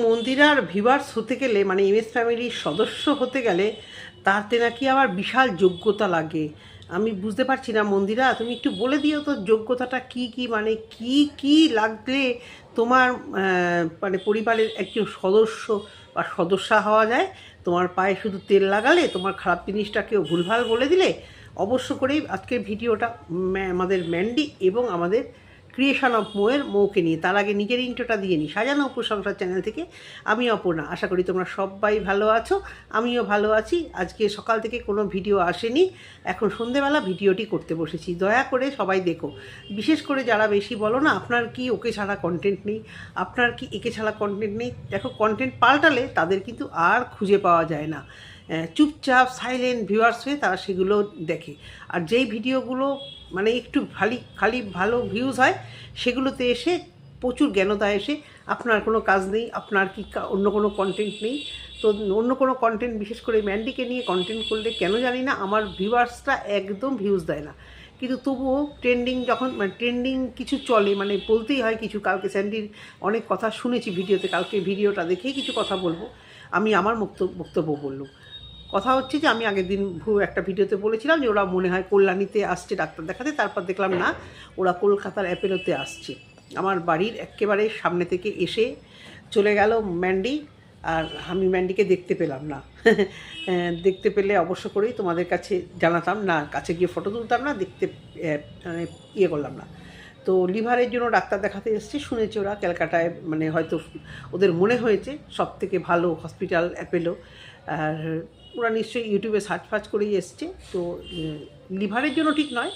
মন্দিরার viewers হতে গেলে মানে এমএস ফ্যামিলির সদস্য হতে গেলে তাতে নাকি আবার বিশাল যোগ্যতা লাগে। আমি বুঝতে পারছি না মন্দিরা, তুমি একটু বলে দিও তো যোগ্যতাটা কি কি, মানে কি কি লাগলে তোমার মানে পরিবারের একজন সদস্য বা সদস্যা হওয়া যায়। তোমার পায়ে শুধু তেল লাগালে, তোমার খারাপ জিনিসটা কেউ ভুলভাল বলে দিলে, অবশ্য করেই আজকের ভিডিওটা আমাদের ম্যান্ডি এবং আমাদের ক্রিয়েশন অফ মৌকে নিয়ে। তার আগে নিজের ইন্ট্রোটা দিয়ে নিই। সাজানো অপুর সংসার চ্যানেল থেকে আমি অপর্ণা। আশা করি তোমরা সবাই ভালো আছো, আমিও ভালো আছি। আজকে সকাল থেকে কোনো ভিডিও আসেনি, এখন সন্ধেবেলা ভিডিওটি করতে বসেছি। দয়া করে সবাই দেখো, বিশেষ করে যারা বেশি বলো না আপনার কি ওকে ছাড়া কন্টেন্ট নেই, আপনার কি একে ছাড়া কন্টেন্ট নেই। দেখো, কন্টেন্ট পাল্টালে তাদের কিন্তু আর খুঁজে পাওয়া যায় না। চুপচাপ সাইলেন্ট ভিউয়ার্স হয়ে তারা সেগুলো দেখে। আর যেই ভিডিওগুলো মানে একটু খালি ভালো ভিউজ হয়, সেগুলোতে এসে প্রচুর জ্ঞানতা এসে আপনার কোনো কাজ নেই, আপনার কি অন্য কোনো কন্টেন্ট নেই। তো অন্য কোনো কন্টেন্ট, বিশেষ করে ম্যান্ডিকে নিয়ে কন্টেন্ট করলে কেন জানি না আমার ভিউয়ার্সরা একদম ভিউজ দেয় না। কিন্তু তবুও ট্রেন্ডিং যখন মানে ট্রেন্ডিং কিছু চলে, মানে বলতেই হয় কিছু। কালকে স্যান্ডির অনেক কথা শুনেছি ভিডিওতে, কালকে ভিডিওটা দেখেই কিছু কথা বলবো। আমি আমার বক্তব্য বললাম। কথা হচ্ছে যে আমি আগের দিন একটা ভিডিওতে বলেছিলাম যে ওরা মনে হয় কল্যাণীতে আসছে ডাক্তার দেখাতে, তারপর দেখলাম না, ওরা কলকাতার অ্যাপেলোতে আসছে। আমার বাড়ির একেবারে সামনে থেকে এসে চলে গেল ম্যান্ডি, আর আমি ম্যান্ডিকে দেখতে পেলাম না। দেখতে পেলে অবশ্য করেই তোমাদের কাছে জানাতাম না, কাছে গিয়ে ফটো তুলতাম না, দেখতে মানে ইয়ে করলাম না। তো লিভারের জন্য ডাক্তার দেখাতে এসছে, শুনেছি ওরা ক্যালকাটায়, মানে হয়তো ওদের মনে হয়েছে সব থেকে ভালো হসপিটাল অ্যাপেলো। আর ওরা নিশ্চয়ই ইউটিউবে সার্চ ফার্চ করেই এসছে। তো লিভারের জন্য ঠিক নয়,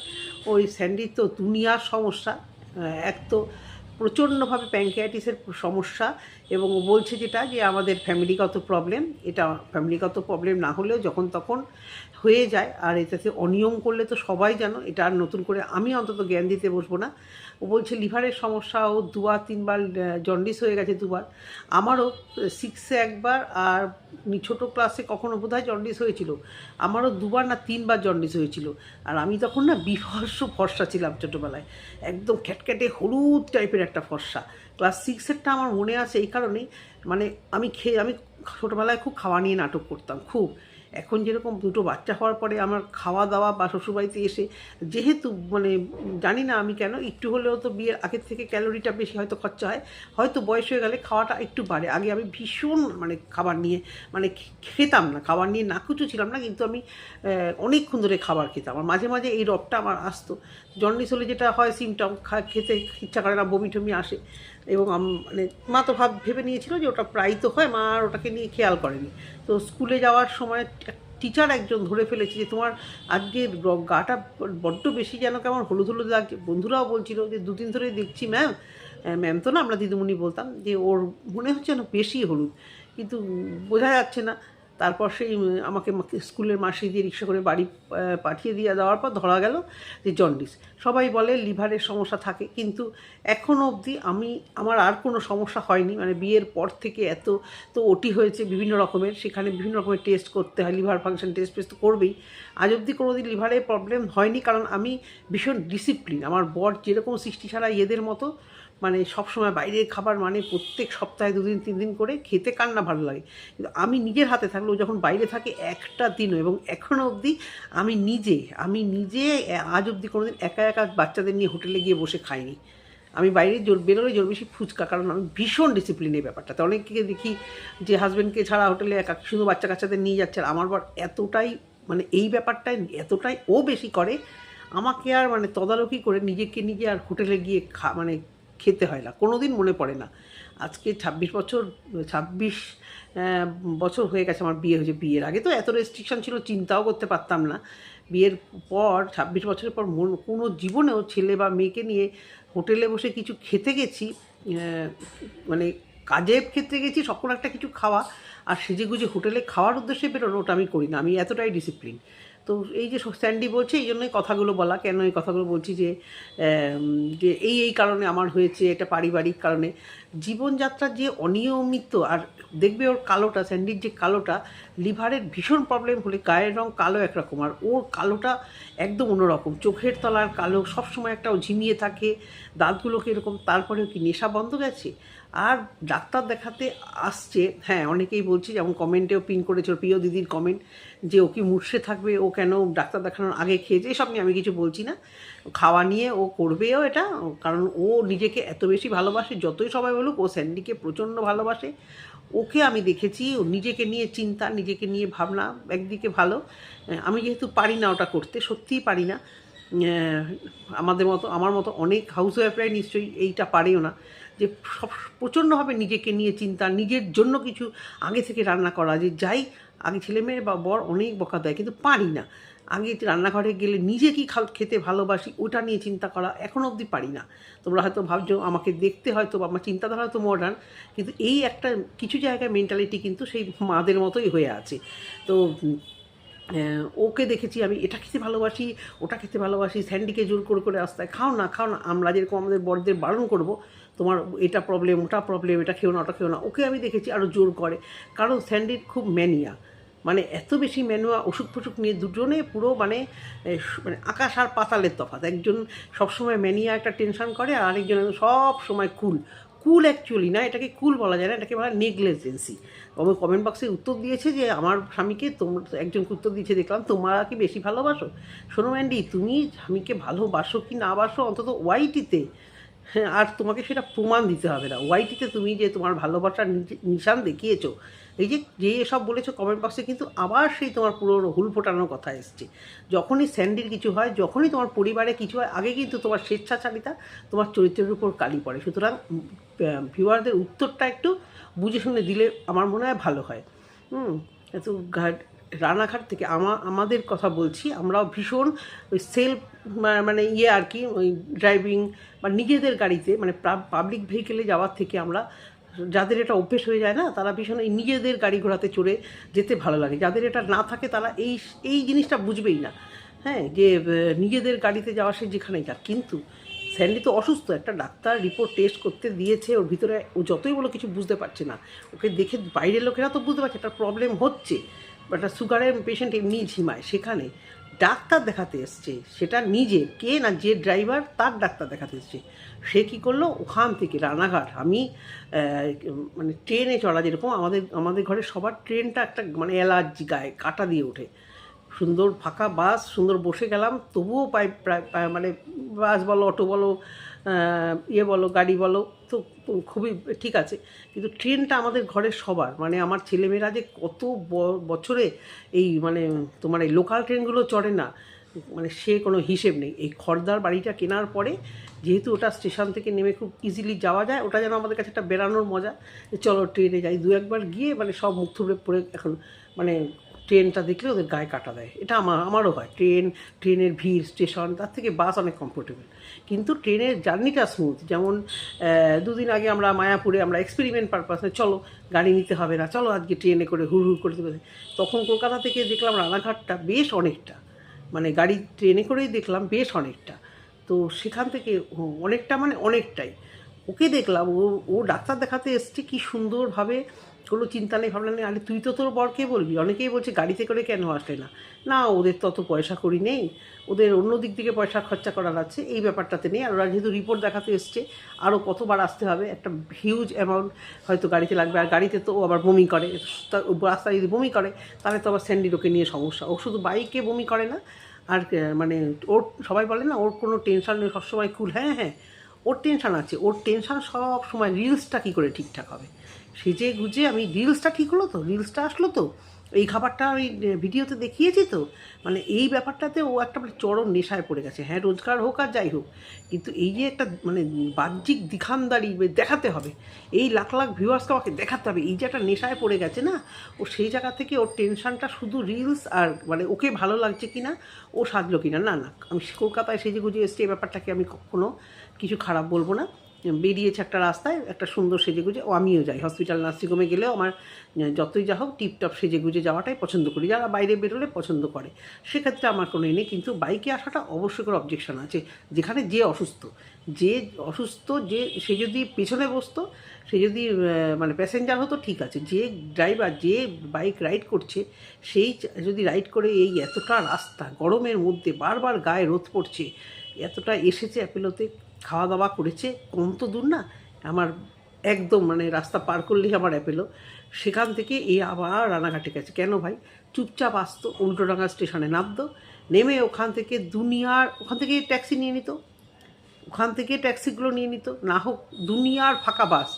ওই স্যান্ডির তো দুনিয়ার সমস্যা। এক তো প্রচণ্ডভাবে প্যানক্রিয়াটিসের সমস্যা, এবং ও বলছে যেটা যে আমাদের ফ্যামিলিগত প্রবলেম। এটা ফ্যামিলিগত প্রবলেম না হলেও যখন তখন হয়ে যায়, আর এটাতে অনিয়ম করলে তো সবাই জানো। এটা আর নতুন করে আমি অন্তত জ্ঞান দিতে বসবো না। ও বলছে লিভারের সমস্যা, ও 2-3বার জন্ডিস হয়ে গেছে, 2বার। আমারও 6-এ একবার, আর ছোটো ক্লাসে কখনো বোধহয় জন্ডিস হয়েছিল। আমারও 2বার না 3বার জন্ডিস হয়েছিল। আর আমি তখন না বিভৎস ফর্সা ছিলাম ছোটোবেলায়, একদম খ্যাটখ্যাটে হলুদ টাইপের একটা ফর্সা। ক্লাস 6-এরটা আমার মনে আছে এই কারণেই, মানে আমি ছোটোবেলায় খুব খাওয়া নিয়ে নাটক করতাম খুব। এখন যেরকম দুটো বাচ্চা হওয়ার পরে আমার খাওয়া দাওয়া বা শ্বশুরবাড়িতে এসে, যেহেতু মানে জানি না আমি কেন, একটু হলেও তো বিয়ের আগের থেকে ক্যালোরিটা বেশি হয়তো খরচা হয়, হয়তো বয়স হয়ে গেলে খাওয়াটা একটু বাড়ে। আগে আমি ভীষণ মানে খাবার নিয়ে মানে খেতাম না, খাবার নিয়ে নাকুচু ছিলাম না, কিন্তু আমি অনেকক্ষণ ধরে খাবার খেতাম। আর মাঝে মাঝে এই রবটা আমার আসতো। জন্ডিস হলে যেটা হয়, সিমটম খেতে ইচ্ছা করে না, বমি টমি আসে। এবং মানে মা তো ভেবে নিয়েছিল যে ওটা প্রায় তো হয়, মা আর ওটাকে নিয়ে খেয়াল করেনি। তো স্কুলে যাওয়ার সময় টিচার একজন ধরে ফেলেছে যে তোমার আজকে গাটা বড্ড বেশি যেন কেমন হলুদ হলুদ লাগছে। বন্ধুরাও বলছিল যে 2 দিন ধরে দেখছি ম্যাম, ম্যাম তো না, আমরা দিদিমণি বলতাম, যে ওর মনে হচ্ছে যেন বেশি হলুদ, কিন্তু বোঝা যাচ্ছে না। তারপর সেই আমাকে স্কুলের মাসি দিয়ে রিক্সা করে বাড়ি পাঠিয়ে দিয়ে দেওয়ার পর ধরা গেল যে জন্ডিস। সবাই বলে লিভারের সমস্যা থাকে, কিন্তু এখনও অবধি আমার আর কোনো সমস্যা হয়নি। মানে বিয়ের পর থেকে এত তো ওটি হয়েছে বিভিন্ন রকমের, সেখানে বিভিন্ন রকমের টেস্ট করতে হয়, লিভার ফাংশন টেস্ট তো করবেই। আজ অবধি কোনো দিন লিভারের প্রবলেম হয়নি, কারণ আমি ভীষণ ডিসিপ্লিন। আমার বর যেরকম সৃষ্টি ছাড়া এদের মতো, মানে সবসময় বাইরের খাবার, মানে প্রত্যেক সপ্তাহে 2 দিন 3 দিন করে খেতে কার না ভালো লাগে। কিন্তু আমি নিজের হাতে থাকলেও যখন বাইরে থাকে একটা দিনও, এবং এখনও অবধি আমি নিজে আজ অবধি কোনো দিন একা একা বাচ্চাদের নিয়ে হোটেলে গিয়ে বসে খাইনি। আমি বাইরে বেরোলে জোর বেশি ফুচকা, কারণ আমি ভীষণ ডিসিপ্লিন এই ব্যাপারটাতে। অনেককে দেখি যে হাজব্যান্ডকে ছাড়া হোটেলে একা শুধু বাচ্চা কাচ্চাদের নিয়ে যাচ্ছে, আর আমার বর এতটাই মানে এই ব্যাপারটায় এতটাই ও বেশি করে, আমাকে আর মানে তদারকি করে নিজে আর হোটেলে গিয়ে মানে খেতে হয় না, কোনো দিন মনে পড়ে না। আজকে 26 বছর হয়ে গেছে আমার বিয়ে হয়েছে। বিয়ের আগে তো এত রেস্ট্রিকশান ছিল, চিন্তাও করতে পারতাম না। বিয়ের পর 26 বছরের পর কোনো জীবনেও ছেলে বা মেয়েকে নিয়ে হোটেলে বসে কিছু খেতে গেছি, মানে কাজের ক্ষেত্রে গেছি, সকল একটা কিছু খাওয়া, আর সেজেগুজে হোটেলে খাওয়ার উদ্দেশ্যে বেরোনো, ওটা আমি করি না। আমি এতটাই ডিসিপ্লিন। তো এই যে স্যান্ডি বলছে, এই জন্যই কথাগুলো বলা। কেন এই কথাগুলো বলছি, যে এই কারণে আমার হয়েছে, এটা পারিবারিক কারণে। জীবনযাত্রার যে অনিয়মিত, আর দেখবে ওর কালোটা, স্যান্ডির যে কালোটা, লিভারের ভীষণ প্রবলেম হলে গায়ের রঙ কালো একরকম, আর ওর কালোটা একদম অন্যরকম। চোখের তলার কালো, সবসময় একটা ঝিমিয়ে থাকে, দাঁতগুলোকে এরকম। তারপরেও কি নেশা বন্ধ গেছে? আর ডাক্তার দেখাতে আসছে, হ্যাঁ অনেকেই বলছে, যেমন কমেন্টেও পিন করেছে ওর প্রিয় দিদির কমেন্ট, যে ও কি মুর্শে থাকবে, ও কেন ডাক্তার দেখানোর আগে খেয়েছে, এসব নিয়ে আমি কিছু বলছি না। খাওয়া নিয়ে ও করবেও এটা, কারণ ও নিজেকে এত বেশি ভালোবাসে, যতই সবাই বলুক ও স্যান্ডিকে প্রচণ্ড ভালোবাসে। ওকে আমি দেখেছি ও নিজেকে নিয়ে চিন্তা, নিজেকে নিয়ে ভাবনা, একদিকে ভালো। আমি যেহেতু পারি না ওটা করতে, সত্যিই পারি না। আমাদের মতো, আমার মতো অনেক হাউসওয়াইফরাই নিশ্চয়ই এইটা পারেও না, যে সব প্রচণ্ডভাবে নিজেকে নিয়ে চিন্তা, নিজের জন্য কিছু আগে থেকে রান্না করা, যে যাই আগে ছেলেমেয়ে বা বর অনেক বকা দেয়, কিন্তু পারি না। আগে রান্নাঘরে গেলে নিজে কী খেতে ভালোবাসি ওটা নিয়ে চিন্তা করা এখনও অবধি পারি না। তোমরা হয়তো ভাবছো আমাকে দেখতে হয়তো বা আমার চিন্তাধারা হয়তো মডার্ন, কিন্তু এই একটা কিছু জায়গায় মেন্টালিটি কিন্তু সেই মাদের মতোই হয়ে আছে। তো ওকে দেখেছি আমি এটা খেতে ভালোবাসি, ওটা খেতে ভালোবাসি, স্যান্ডিকে জোর করে করে আসতে হয়, খাও না খাও না। আমরা যেরকম আমাদের বড়দের বারণ করব, তোমার এটা প্রবলেম ওটা প্রবলেম, এটা খেও না ওটা খেও না, ওকে আমি দেখেছি আরও জোর করে। কারণ স্যান্ডির খুব ম্যানিয়া, মানে এত বেশি ম্যানুয়া, ওষুধ ফসুক নিয়ে দুজনে পুরো মানে মানে আকাশ আর পাতালের তফাৎ। একজন সবসময় ম্যানিয়া একটা টেনশন করে, আর আরেকজন সব সময় কুল। কুল অ্যাকচুয়ালি না, এটাকে কুল বলা যায় না, এটাকে বলা নেগলিজেন্সি। আমার কমেন্ট বক্সে উত্তর দিয়েছে যে আমার স্বামীকে, তোমরা একজনকে উত্তর দিয়েছে দেখলাম, তোমরা কি বেশি ভালোবাসো? শোনো ম্যান্ডি, তুমি স্বামীকে ভালোবাসো কি না বাসো অন্তত ওয়াইটিতে, হ্যাঁ, আর তোমাকে সেটা প্রমাণ দিতে হবে না। ওয়াইটিতে তুমি যে তোমার ভালোবাসার নিশান দেখিয়েছো, এই যে যে এসব বলেছো কমেন্ট বক্সে, কিন্তু আবার সেই তোমার পুরো হুল ফোটানোর কথা এসছে। যখনই স্যান্ডির কিছু হয়, যখনই তোমার পরিবারে কিছু হয়, আগে কিন্তু তোমার স্বেচ্ছাচারিতা, তোমার চরিত্রের উপর কালি পড়ে। সুতরাং ভিউয়ারদের উত্তরটা একটু বুঝে শুনে দিলে আমার মনে হয় ভালো হয়। তো রানাঘাট থেকে আমাদের কথা বলছি, আমরাও ভীষণ ওই সেলফ মানে আর কি, ওই ড্রাইভিং বা নিজেদের গাড়িতে, মানে পাবলিক ভেহিকেলে যাওয়ার থেকে আমরা, যাদের এটা অভ্যেস হয়ে যায় না, তারা ভীষণ এই নিজেদের গাড়ি ঘোড়াতে চড়ে যেতে ভালো লাগে। যাদের এটা না থাকে তারা এই এই জিনিসটা বুঝবেই না, হ্যাঁ, যে নিজেদের গাড়িতে যাওয়া সে যেখানেই যাক। কিন্তু স্যান্ডি তো অসুস্থ, একটা ডাক্তার রিপোর্ট টেস্ট করতে দিয়েছে, ওর ভিতরে ও যতই বলো কিছু বুঝতে পারছে না। ওকে দেখে বাইরের লোকেরা তো বুঝতে পারছে একটা প্রবলেম হচ্ছে, বা একটা সুগারের পেশেন্ট এমনি ঝিমায়, সেখানে ডাক্তার দেখাতে এসছে, সেটা নিজের কে না, যে ড্রাইভার তার ডাক্তার দেখাতে এসছে। সে কী করলো, ওখান থেকে রানাঘাট, আমি মানে ট্রেনে চড়া যেরকম আমাদের ঘরে সবার ট্রেনটা একটা মানে অ্যালার্জি, গায়ে কাটা দিয়ে ওঠে। সুন্দর ফাঁকা বাস, সুন্দর বসে গেলাম, তবুও প্রায় মানে বাস বলো, অটো বলো, ইয়ে বলো, গাড়ি বলো, তো খুবই ঠিক আছে। কিন্তু ট্রেনটা আমাদের ঘরের সবার, মানে আমার ছেলেমেয়েরা যে কত বছরে এই মানে তোমার এই লোকাল ট্রেনগুলো চড়ে না, মানে সে কোনো হিসেব নেই। এই খড়দার বাড়িটা কেনার পরে যেহেতু ওটা স্টেশন থেকে নেমে খুব ইজিলি যাওয়া যায়, ওটা যেন আমাদের কাছে একটা বেড়ানোর মজা, যে চলো ট্রেনে যাই। দু একবার গিয়ে মানে সব মুখ থুবড়ে পড়ে এখন মানে ট্রেনটা দেখলে ওদের গায়ে কাটা দেয়। এটা আমারও হয়, ট্রেনের ভিড়, স্টেশন, তার থেকে বাস অনেক কমফোর্টেবল। কিন্তু ট্রেনের জার্নিটা স্মুথ। যেমন দুদিন আগে আমরা মায়াপুরে, আমরা এক্সপেরিমেন্ট পারপাসে, চলো গাড়ি নিতে হবে না, চলো আজকে ট্রেনে করে হুড় করে দেবে, তখন কলকাতা থেকে দেখলাম রানাঘাটটা বেশ অনেকটা, মানে গাড়ি ট্রেনে করেই দেখলাম বেশ অনেকটা। তো সেখান থেকে অনেকটা মানে অনেকটাই, ওকে দেখলাম ও ডাক্তার দেখাতে এসছে, কি সুন্দরভাবে, কোনো চিন্তা নেই ভাবনা নেই। আরে তুই তো তোর বরকে বলবি, অনেকেই বলছে গাড়িতে করে কেন আসলে না, না ওদের তো অত পয়সা করি নেই, ওদের অন্য দিক থেকে পয়সা খরচা করার আছে, এই ব্যাপারটাতে নেই। আর ওরা যেহেতু রিপোর্ট দেখাতে এসছে, আরও কতবার আসতে হবে, একটা হিউজ অ্যামাউন্ট হয়তো গাড়িতে লাগবে। আর গাড়িতে তো ও আবার বমি করে, রাস্তায় যদি বমি করে তাহলে তো আবার স্যান্ডির ওকে নিয়ে সমস্যা। ও শুধু বাইকে বমি করে না, আর মানে ওর সবাই বলে না ওর কোনো টেনশন নেই, সবসময় কুল, হ্যাঁ হ্যাঁ ওর টেনশান আছে। ওর টেনশান সব সময় রিলসটা কী করে ঠিকঠাক হবে, সেজে গুজে, আমি রিলসটা ঠিক হলো তো, রিলসটা আসলো তো, এই খাবারটা আমি ভিডিওতে দেখিয়েছি তো, মানে এই ব্যাপারটাতে ও একটা মানে চরম নেশায় পড়ে গেছে। হ্যাঁ রোজগার হোক আর যাই হোক, কিন্তু এই যে একটা মানে বাহ্যিক দিখানদারি দেখাতে হবে, এই লাখ লাখ ভিউয়ার্সকে আমাকে দেখাতে হবে, এই যে একটা নেশায় পড়ে গেছে না, ও সেই জায়গা থেকে ওর টেনশানটা শুধু রিলস, আর মানে ওকে ভালো লাগছে কি না, ও সাজলো কি না। না না, আমি কলকাতায় সেজে গুজে এসছি, এই ব্যাপারটাকে আমি কখনো কিছু খারাপ বলবো না। বেরিয়েছে একটা রাস্তায় একটা সুন্দর সেজেগুজে, ও আমিও যাই, হসপিটাল নার্সিংহোমে গেলেও আমার যতই যা হোক টিপটপ সেজেগুজে যাওয়াটাই পছন্দ করি, যারা বাইরে বেরোলে পছন্দ করে, সেক্ষেত্রে আমার কোনো নেই। কিন্তু বাইকে আসাটা অবশ্যই করে অবজেকশন আছে। যেখানে যে অসুস্থ, যে সে যদি পেছনে বসতো, সে যদি মানে প্যাসেঞ্জার হতো ঠিক আছে, যে ড্রাইভার, যে বাইক রাইড করছে, সেই যদি রাইড করে এই এতটা রাস্তা গরমের মধ্যে বারবার গায়ে রোদ পড়ছে, এতটা এসেছে অ্যাপেলোতে, খাওয়া দাওয়া করেছে, কম তো দূর না, আমার একদম মানে রাস্তা পার করলেই আমার অ্যাপেলো, সেখান থেকে এই আবার রানাঘাটে গেছে। কেন ভাই? চুপচাপ আসতো, উল্টোডাঙ্গা স্টেশনে নামতো, নেমে ওখান থেকে ওখান থেকে ট্যাক্সি নিয়ে নিত, ওখান থেকে ট্যাক্সিগুলো নিয়ে নিত, না হোক দুনিয়ার ফাঁকা বাস।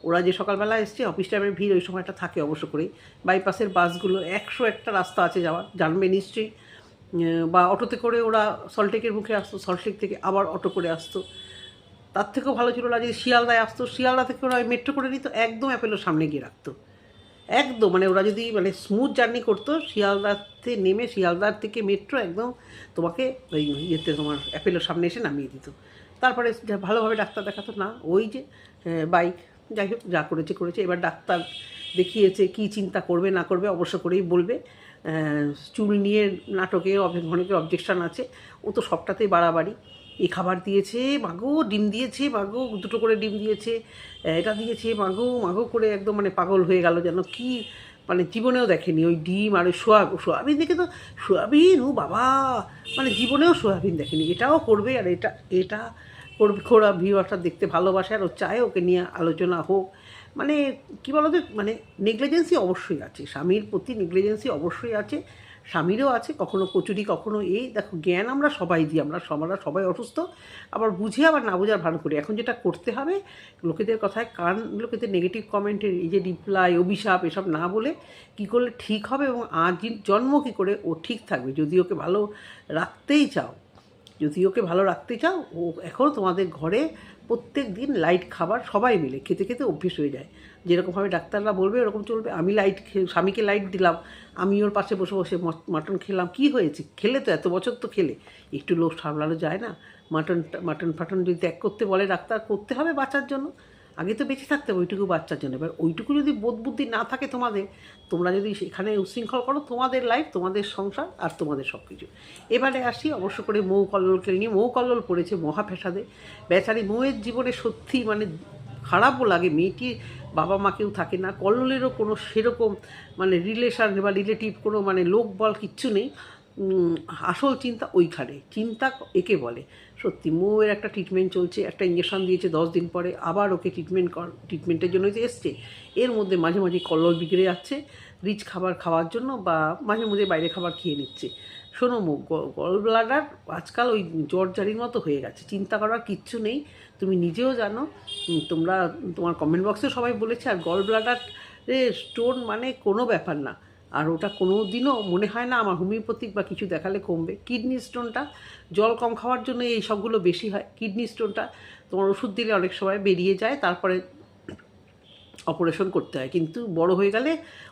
ওরা যে সকালবেলা এসছে, অফিস টাইমের ভিড় ওই সময়টা থাকে অবশ্য করেই, বাইপাসের বাসগুলো 101টা রাস্তা আছে যাওয়ার, জানবে নিশ্চয়ই। বা অটোতে করে ওরা সল্টলেকের মুখে আসতো, সল্টলেক থেকে আবার অটো করে আসতো। তার থেকেও ভালো ছিল ওরা যদি শিয়ালদায় আসতো, শিয়ালদা থেকে ওরা মেট্রো করে নিত, একদম অ্যাপেলোর সামনে গিয়ে রাখতো। একদম মানে ওরা যদি মানে স্মুথ জার্নি করতো, শিয়ালদাতে নেমে শিয়ালদার থেকে মেট্রো একদম তোমাকে ওই ইয়েতে তোমার অ্যাপেলোর সামনে এসে নামিয়ে দিত। তারপরে যা ভালোভাবে ডাক্তার দেখাতো না, ওই যে বাইক, যাই হোক যা করেছে করেছে। এবার ডাক্তার দেখিয়েছে, কি চিন্তা করবে না করবে অবশ্য করেই বলবে। চুল নিয়ে নাটকে অনেকের অবজেকশান আছে, ও তো সবটাতেই বাড়াবাড়ি। এই খাবার দিয়েছে মাগো, ডিম দিয়েছে মাগো, 2টো করে ডিম দিয়েছে, এটা দিয়েছে মাগো মাগো করে একদম মানে পাগল হয়ে গেল, যেন কি মানে জীবনেও দেখেনি ওই ডিম আর ওই সোয়াবিন দেখে তো, সোয়াবিন ও বাবা, মানে জীবনেও সোয়াবিন দেখেনি। এটাও করবে আর এটা এটা করবে। ওরা ভিউয়ারটা দেখতে ভালোবাসে আর ও চায় ওকে নিয়ে আলোচনা হোক। মানে কী বলতো, মানে নেগলিজেন্সি অবশ্যই আছে, স্বামীর প্রতি নেগলিজেন্সি অবশ্যই আছে, স্বামীরও আছে, কখনো কচুরি কখনো এই দেখো, জ্ঞান আমরা সবাই দিই, আমরা সবাই অসুস্থ, আবার বুঝে আবার না বোঝার ভান করি। এখন যেটা করতে হবে, লোকেদের কথায় লোকেদের নেগেটিভ কমেন্টের এই যে রিপ্লাই, অভিশাপ এসব না বলে কী করলে ঠিক হবে এবং আজ জন্ম কী করে ও ঠিক থাকবে। যদি ওকে ভালো রাখতেই চাও, ও এখন তোমাদের ঘরে প্রত্যেক দিন লাইট খাবার সবাই মিলে খেতে খেতে অভ্যেস হয়ে যায়। যেরকমভাবে ডাক্তাররা বলবে এরকম চলবে। আমি স্বামীকে লাইট দিলাম, আমি ওর পাশে বসে বসে মাটন খেলাম, কি হয়েছে? খেলে তো এত বছর তো খেলে, একটু লোক সামলানো যায় না? মাটন ফাটন যদি ত্যাগ করতে বলে ডাক্তার, করতে হবে বাচ্চার জন্য। আগে তো বেঁচে থাকতে হবে ওইটুকু বাচ্চার জন্য। এবার ওইটুকু যদি বোধ বুদ্ধি না থাকে তোমাদের, তোমরা যদি সেখানে উচ্ছৃঙ্খল করো, তোমাদের লাইফ, তোমাদের সংসার আর তোমাদের সব কিছু। এবারে আসি অবশ্য করে মৌ কল্লোলকে নিয়ে। মৌ কল্লোল পড়েছে মহা ফ্যাসাদে। বেচারি মৌয়ের জীবনে সত্যি মানে খারাপও লাগে, মেয়েটির বাবা মা কেউ থাকে না, কল্লোলেরও কোনো সেরকম মানে রিলেশান বা রিলেটিভ কোনো মানে লোক বল কিচ্ছু নেই। আসল চিন্তা ওইখানে, চিন্তা একে বলে। সত্যি মৌয়ের একটা ট্রিটমেন্ট চলছে, একটা ইঞ্জেকশন দিয়েছে 10 দিন পরে, আবার ওকে ট্রিটমেন্টের জন্যই তো এসছে। এর মধ্যে মাঝে মাঝে কল্লোল বিগড়ে যাচ্ছে রিচ খাবার খাওয়ার জন্য, বা মাঝে মাঝে বাইরে খাবার খেয়ে নিচ্ছে। শোনো মৌ, গল ব্লাডার আজকাল ওই জ্বরজারির মতো হয়ে গেছে, চিন্তা করার কিচ্ছু নেই, তুমি নিজেও জানো। তোমার কমেন্ট বক্সে সবাই বলেছে। আর গল ব্লাডারে স্টোন মানে কোনো ব্যাপার না, আর ওটা কোনো দিনও মনে হয় না আমার হোমিওপ্যাথিক বা কিছু দেখালে কমবে। কিডনি স্টোনটা জল কম খাওয়ার জন্য এই সবগুলো বেশি হয়। কিডনি স্টোনটা তোমার ওষুধ দিলে অনেক সময় বেরিয়ে যায়, তারপরে অপারেশন করতে হয়, কিন্তু বড় হয়ে গেলে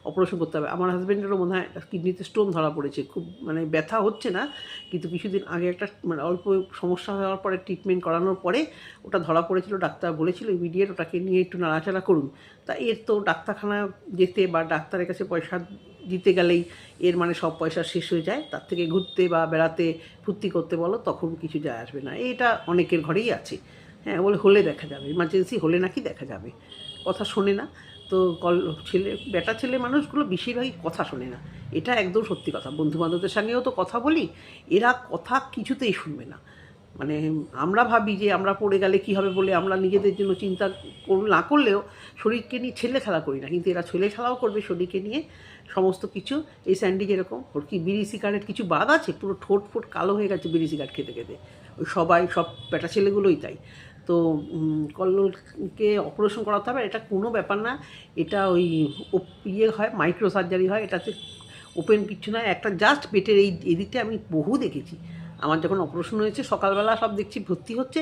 অপারেশন করতে হবে। আমার হাজব্যান্ডেরও মনে হয় কিডনিতে স্টোন ধরা পড়েছে, খুব মানে ব্যথা হচ্ছে না, কিন্তু কিছুদিন আগে একটা মানে অল্প সমস্যা হওয়ার পরে ট্রিটমেন্ট করানোর পরে ওটা ধরা পড়েছিল। ডাক্তার বলেছিল ইমিডিয়েট ওটাকে নিয়ে একটু নাড়াচাড়া করুন। তা এর তো ডাক্তারখানা যেতে বা ডাক্তারের কাছে পয়সা দিতে গেলেই এর মানে সব পয়সা শেষ হয়ে যায়। তার থেকে ঘুরতে বা বেড়াতে ফুর্তি করতে বলো, তখন কিছু যায় আসবে না। এটা অনেকের ঘরেই আছে। হ্যাঁ, বলে হলে দেখা যাবে, এমার্জেন্সি হলে নাকি দেখা যাবে, কথা শোনে না। তো বেটা ছেলে মানুষগুলো বেশিরভাগই কথা শোনে না, এটা একদম সত্যি কথা। বন্ধুবান্ধবদের সঙ্গেও তো কথা বলি, এরা কথা কিছুতেই শুনবে না। মানে আমরা ভাবি যে আমরা পড়ে গেলে কী হবে বলে আমরা নিজেদের জন্য চিন্তা না করলেও শরীরকে নিয়ে ছেলে খেলা করি না, কিন্তু এরা ছেলে খেলাও করবে শরীরকে নিয়ে সমস্ত কিছু। এই স্যান্ডি যেরকম, ওর কি বিড়ি সিগারেট কিছু বাদ আছে? পুরো ঠোঁট ফোট কালো হয়ে গেছে বিড়ি সিগারেট খেতে খেতে। ওই সব বেটা ছেলেগুলোই তাই। তো কল্লোলকে অপারেশন করাতে হবে, এটা কোনো ব্যাপার না। এটা ওই ইয়ে হয়, মাইক্রো সার্জারি হয়, এটাতে ওপেন কিচ্ছু নয়। একটা জাস্ট পেটের এই এদিকটা আমি বহু দেখেছি। আমার যখন অপারেশন হয়েছে সকালবেলা সব দেখছি ভর্তি হচ্ছে,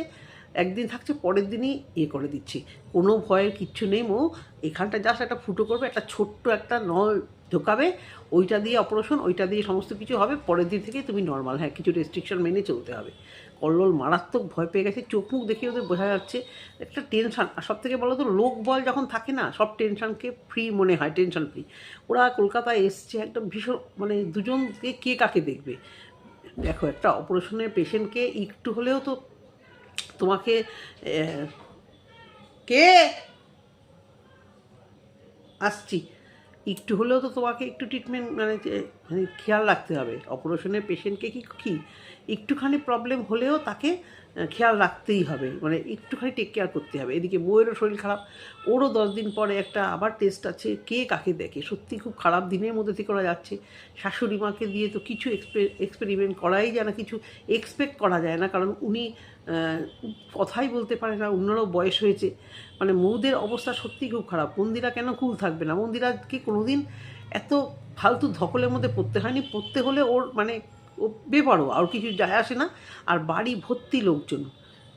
একদিন থাকছে, পরের দিনই করে দিচ্ছি। কোনো ভয়ের কিচ্ছু নেই মৌ। এখানটা জাস্ট একটা ফুটো করবে, একটা ছোট্ট একটা নল ঢোকাবে, ওইটা দিয়ে অপারেশন, ওইটা দিয়ে সমস্ত কিছু হবে। পরের দিন থেকে তুমি নর্মাল। হ্যাঁ, কিছু রেস্ট্রিকশন মেনে চলতে হবে। কল্লোল মারাত্মক ভয় পেয়ে গেছে, চোখ মুখ দেখে ওদের বোঝা যাচ্ছে একটা টেনশান। আর সব থেকে বলো তো, লোক বল যখন থাকে না, সব টেনশানকে ফ্রি মনে হয়, টেনশন ফ্রি। ওরা কলকাতায় এসছে একদম ভীষণ, মানে দুজনকে কে কাকে দেখবে। দেখো, একটা অপারেশনের পেশেন্টকে একটু হলেও তো তোমাকে কে আসছি একটু হলেও তো তোমাকে একটু ট্রিটমেন্ট মানে খেয়াল রাখতে হবে। অপারেশনের পেশেন্টকে কি একটুখানি প্রবলেম হলেও তাকে খেয়াল রাখতেই হবে, মানে একটুখানি টেক কেয়ার করতে হবে। এদিকে বউয়েরও শরীর খারাপ, ওরও 10 দিন পরে একটা আবার টেস্ট আছে, কে কাকে দেখে। সত্যি খুব খারাপ দিনের মধ্যে থেকে করা যাচ্ছে। শাশুড়ি মাকে দিয়ে তো কিছু এক্সপেরিমেন্ট করাই যায় না, কিছু এক্সপেক্ট করা যায় না, কারণ উনি কথাই বলতে পারে না, অন্যরাও বয়স হয়েছে। মানে মৌদের অবস্থা সত্যিই খুব খারাপ। মন্দিরা কেন কুল থাকবে না? মন্দিরাকে কোনোদিন এত ফালতু ধকলের মধ্যে পড়তে হয়নি। পড়তে হলে ওর মানে ও বেপরোয়া, আর কিছু যায় আসে না। আর বাড়ি ভর্তি লোকজন,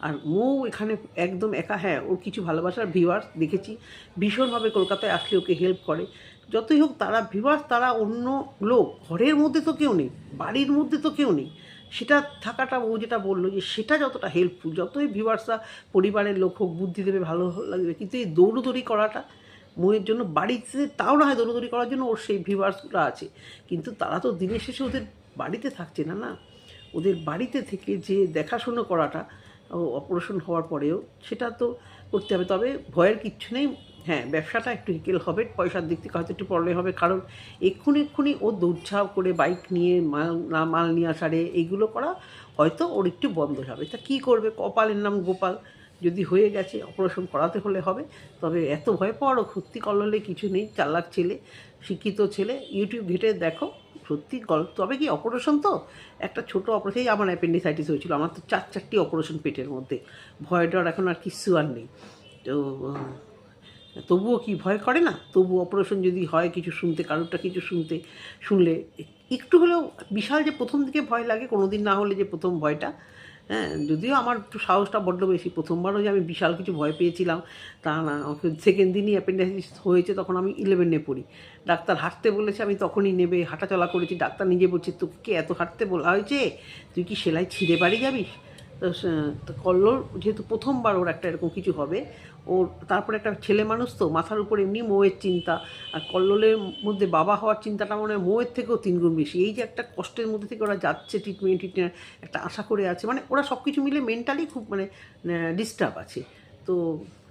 আর মৌ এখানে একদম একা। হ্যাঁ, ওর কিছু ভালোবাসার ভিউয়ার্স দেখেছি ভীষণভাবে কলকাতায় আসলে ওকে হেল্প করে। যতই হোক তারা ভিউয়ার্স, তারা অন্য লোক, ঘরের মধ্যে তো কেউ নেই, বাড়ির মধ্যে তো কেউ নেই। সেটা থাকাটা ও যেটা বললো যে সেটা যতটা হেল্পফুল, যতই ভিউয়ার্সরা পরিবারের লোক হোক বুদ্ধি দেবে, ভালো লাগবে, কিন্তু এই দৌড়দৌড়ি করাটা মৌয়ের জন্য বাড়িতে, তাও না হয় দৌড়দৌড়ি করার জন্য ওর সেই ভিউয়ার্সগুলো আছে, কিন্তু তারা তো দিনের শেষে ওদের বাড়িতে থাকছে না। না, ওদের বাড়িতে থেকে যে দেখাশুনো করাটা অপারেশন হওয়ার পরেও সেটা তো করতে হবে। তবে ভয়ের কিচ্ছু নেই। হ্যাঁ, ব্যবসাটা একটু হিকেল হবে, পয়সার দিক থেকে হয়তো একটু প্রবলেম হবে, কারণ এক্ষুনি ও দৌড়ঝাঁপ করে বাইক নিয়ে মাল নিয়ে আসারে এইগুলো করা হয়তো ওর একটু বন্ধ হবে। তা কী করবে, কপালের নাম গোপাল, যদি হয়ে গেছে অপারেশন করাতে হলে হবে। তবে এত ভয় পাওয়ারও সত্যি কল্লোলে কিছু নেই। চালাক ছেলে, শিক্ষিত ছেলে, ইউটিউব ঘেটে দেখো, সত্যি গল্প। তবে কি অপারেশন তো একটা ছোটো অপারেশন, আমার অ্যাপেন্ডিসাইটিস হয়েছিল, আমার তো 4টি অপারেশন পেটের মধ্যে। ভয় ডর এখন আর কিচ্ছু আর নেই। তো তবুও কি ভয় করে না? তবু অপারেশন যদি হয়, কিছু শুনতে, কারোরটা কিছু শুনলে একটু হলেও, বিশাল যে প্রথম দিকে ভয় লাগে কোনো দিন না হলে, যে প্রথম ভয়টা, হ্যাঁ, যদিও আমার একটু সাহসটা বড্ড বেশি। প্রথমবারও যে আমি বিশাল কিছু ভয় পেয়েছিলাম তা না। আমাকে সেকেন্ড দিনই অ্যাপেন্ডিসাইটিস হয়েছে, তখন আমি 11 পড়ি। ডাক্তার হাঁটতে বলেছে, আমি তখনই নেবে হাঁটাচলা করেছি। ডাক্তার নিজে বলছে, তোকে এত হাঁটতে বলা হয়েছে, তুই কি সেলাই ছিঁড়ে বাড়ি যাবি? তো কল্লোল যেহেতু প্রথমবার ওর একটা এরকম কিছু হবে, ওর তারপরে একটা ছেলে মানুষ তো, মাথার উপর এমনি মৌয়ের চিন্তা, আর কল্লোলের মধ্যে বাবা হওয়ার চিন্তাটা মনে হয় মৌয়ের থেকেও 3 গুণ বেশি। এই যে একটা কষ্টের মধ্যে থেকে ওরা যাচ্ছে, ট্রিটমেন্ট একটা আশা করে আছে, মানে ওরা সব কিছু মিলে মেন্টালি খুব মানে ডিস্টার্ব আছে। তো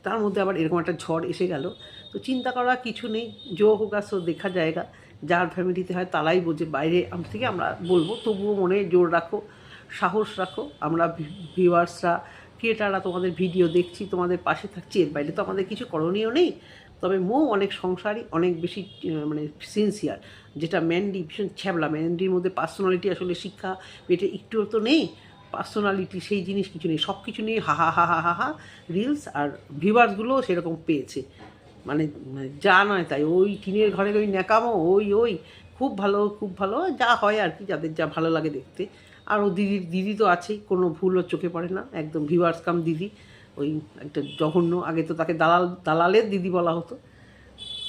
তার মধ্যে আবার এরকম একটা ঝড় এসে গেল। তো চিন্তা করার কিছু নেই, জো হোগা সো দেখা জায়গা। যার ফ্যামিলিতে হয় তারাই বোঝে, বাইরে থেকে আমরা বলবো। তবুও মনে জোর রাখো, সাহস রাখো। আমরা ভিউয়ার্সরা, ক্রিয়েটাররা তোমাদের ভিডিও দেখছি, তোমাদের পাশে থাকছি, এর বাইরে তো আমাদের কিছু করণীয় নেই। তবে মৌ অনেক সংসারী, অনেক বেশি মানে সিনসিয়ার। যেটা ম্যান্ডি ভীষণ ছ্যাবলা। ম্যান্ডির মধ্যে পার্সোনালিটি আসলে শিক্ষা পেটে একটুও তো নেই, পার্সোনালিটি সেই জিনিস কিছু নেই। সব কিছু নিয়ে হা হা হা হা হা হা রিলস, আর ভিউয়ার্সগুলোও সেরকম পেয়েছে। মানে যা নয় তাই, ওই টিনের ঘরের ওই ন্যাকামো, ওই খুব ভালো, খুব ভালো যা হয় আর কি, যাদের যা ভালো লাগে দেখতে। আর ও দিদি তো আছেই, কোনো ভুলও চোখে পড়ে না, একদম ভিউয়ার্স কাম দিদি। ওই একটা জঘন্য, আগে তো তাকে দালালের দিদি বলা হতো।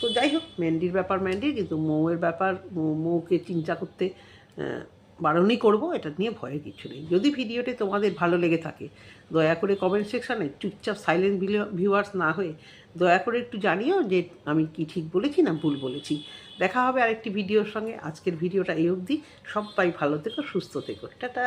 তো যাই হোক, ম্যান্ডির ব্যাপার ম্যান্ডির, কিন্তু মৌয়ের ব্যাপার, মৌকে চিন্তা করতে বারণই করবো, এটা নিয়ে ভয়ের কিছু নেই। যদি ভিডিওটি তোমাদের ভালো লেগে থাকে, দয়া করে কমেন্ট সেকশানে চুপচাপ সাইলেন্ট ভিউয়ার্স না হয়ে দয়া করে একটু জানিও যে আমি কি ঠিক বলেছি না ভুল বলেছি। দেখা হবে আরেকটি ভিডিওর সঙ্গে। আজকের ভিডিওটা এই অবধি। সবাই ভালো থেকো, সুস্থ থেকো, টাটা।